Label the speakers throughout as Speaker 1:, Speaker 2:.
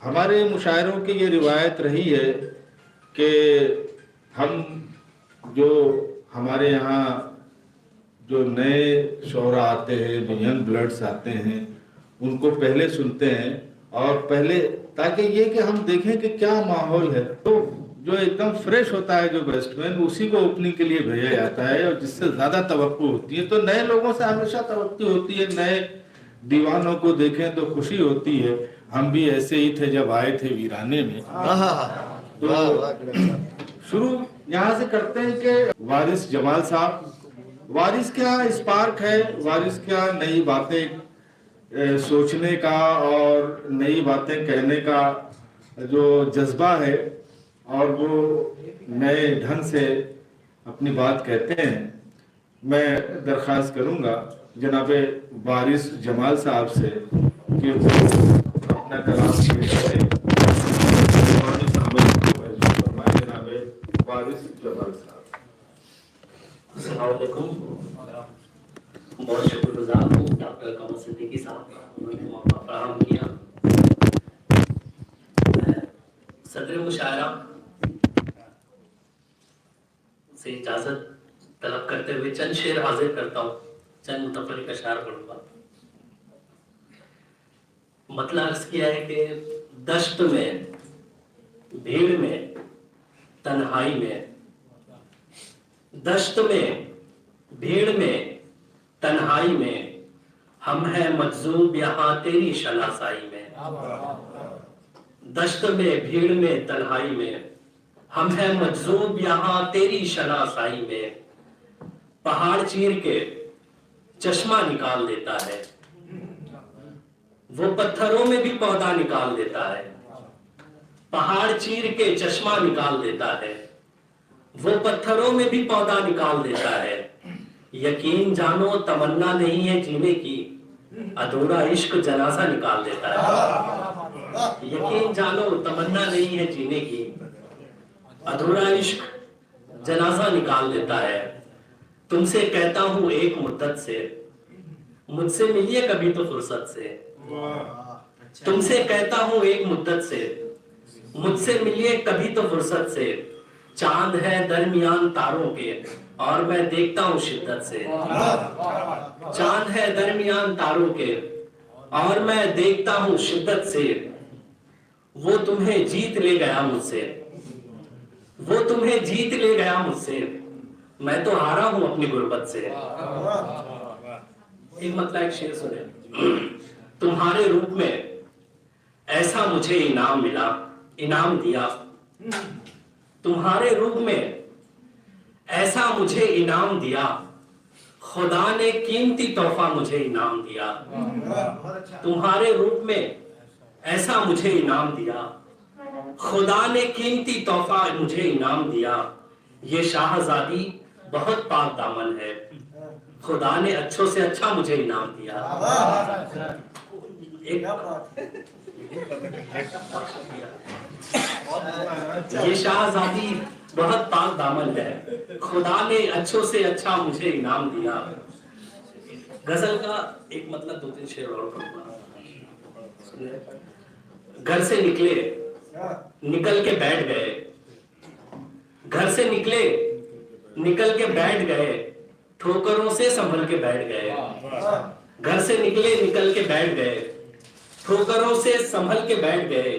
Speaker 1: ہمارے مشاعروں کی یہ روایت رہی ہے کہ ہم جو ہمارے یہاں جو نئے شعراء آتے ہیں، جو ینگ بلڈز آتے ہیں، ان کو پہلے سنتے ہیں، اور پہلے تاکہ یہ کہ ہم دیکھیں کہ کیا ماحول ہے، تو جو ایک دم فریش ہوتا ہے جو بیٹسمین، اسی کو اوپننگ کے لیے بھیجا جاتا ہے، اور جس سے زیادہ توقع ہوتی ہے. تو نئے لوگوں سے ہمیشہ توقع ہوتی ہے، نئے دیوانوں کو دیکھیں تو خوشی ہوتی ہے. ہم بھی ایسے ہی تھے جب آئے تھے ویرانے میں. تو شروع یہاں سے کرتے ہیں کہ وارث جمال صاحب، وارث کیا اسپارک ہے، وارث کیا نئی باتیں سوچنے کا اور نئی باتیں کہنے کا جو جذبہ ہے، اور وہ نئے ڈھنگ سے اپنی بات کہتے ہیں. میں درخواست کروں گا جناب وارث جمال صاحب سے کہ وہ اپنا کلام پیش کریں. جناب وارث جمال صاحب.
Speaker 2: السلام علیکم. بہت شکر گزار ہوں ڈاکٹر قمر صدیقی صاحب کا، انہوں نے موقع فراہم کیا. صدر مشاعرہ سے اجازت طلب کرتے ہوئے چند شعر حاضر کرتا ہوں، چند متفرق اشعار پڑھوں گا. مطلب عرض کیا ہے کہ دشت میں، بھیڑ میں، تنہائی میں، دشت میں، بھیڑ میں، تنہائی میں، ہم ہیں مجذوب یہاں تیری شناسائی میں. دشت میں، بھیڑ میں، تنہائی میں، ہم ہیں مجذوب یہاں تیری شناسائی میں. پہاڑ چیر کے چشمہ نکال دیتا ہے، وہ پتھروں میں بھی پودا نکال دیتا ہے. پہاڑ چیر کے چشمہ نکال دیتا ہے، وہ پتھروں میں بھی پودا نکال دیتا ہے. یقین جانو تمنا نہیں ہے جینے کی، ادھورا عشق جنازہ نکال دیتا ہے. یقین جانو تمنا نہیں ہے جینے کی، ادھورا عشق جنازہ نکال دیتا ہے. تم سے کہتا ہوں ایک مدت سے، مجھ سے ملیے کبھی تو فرصت سے. تم سے کہتا ہوں ایک مدت سے، مجھ سے ملیے کبھی تو فرصت سے. چاند ہے درمیان تاروں کے اور میں دیکھتا ہوں شدت سے. چاند ہے درمیان تاروں کے اور میں دیکھتا ہوں شدت سے. وہ تمہیں جیت لے گیا مجھ سے، وہ تمہیں جیت لے گیا مجھ سے، میں تو ہارا ہوں اپنی غربت سے. ایک مطلب ایک شعر سنیں. تمہارے روپ میں ایسا مجھے انعام ملا، انعام دیا. تمہارے روپ میں ایسا مجھے انعام دیا، خدا نے قیمتی تحفہ مجھے انعام دیا. تمہارے روپ میں ایسا مجھے انعام دیا، خدا نے قیمتی تحفہ مجھے انعام دیا. یہ شاہزادی بہت پاک دامن ہے، خدا نے اچھوں سے اچھا مجھے انعام دیا. یہ شاہزادی بہت پاک دامن ہے، خدا نے اچھوں سے اچھا مجھے انعام دیا. غزل کا ایک مطلب دو تین شعر اور پڑھوں گا. گھر سے نکلے نکل کے بیٹھ گئے، گھر سے نکلے نکل کے بیٹھ گئے، ٹھوکروں سے سنبھل کے بیٹھ گئے. گھر سے نکلے نکل کے بیٹھ گئے، ٹھوکروں سے سنبھل کے بیٹھ گئے.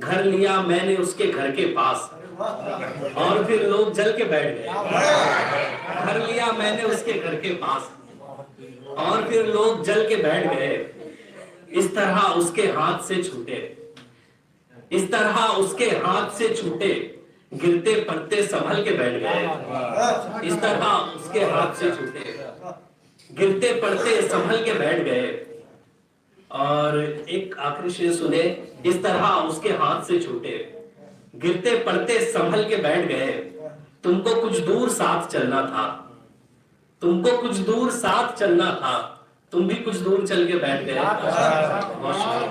Speaker 2: گھر لیا میں نے اس کے گھر کے پاس اور پھر لوگ جل کے بیٹھ گئے. گھر لیا میں نے اس کے گھر کے پاس اور پھر لوگ جل کے بیٹھ گئے. اس طرح اس کے ہاتھ سے چھوٹے، اس طرح اس کے ہاتھ سے چھوٹے، گرتے پڑتے سنبھل کے بیٹھ گئے. اس طرح اس کے ہاتھ سے چھوٹے، گرتے پڑتے سنبھل کے بیٹھ گئے. اور ایک آخری شعر سنے. اس طرح اس کے ہاتھ سے چھوٹے، گرتے پڑتے سنبھل کے بیٹھ گئے. تم کو کچھ دور ساتھ چلنا تھا، تم کو کچھ دور ساتھ چلنا تھا، تم بھی کچھ دور چل کے بیٹھ گئے. بہت شکریہ.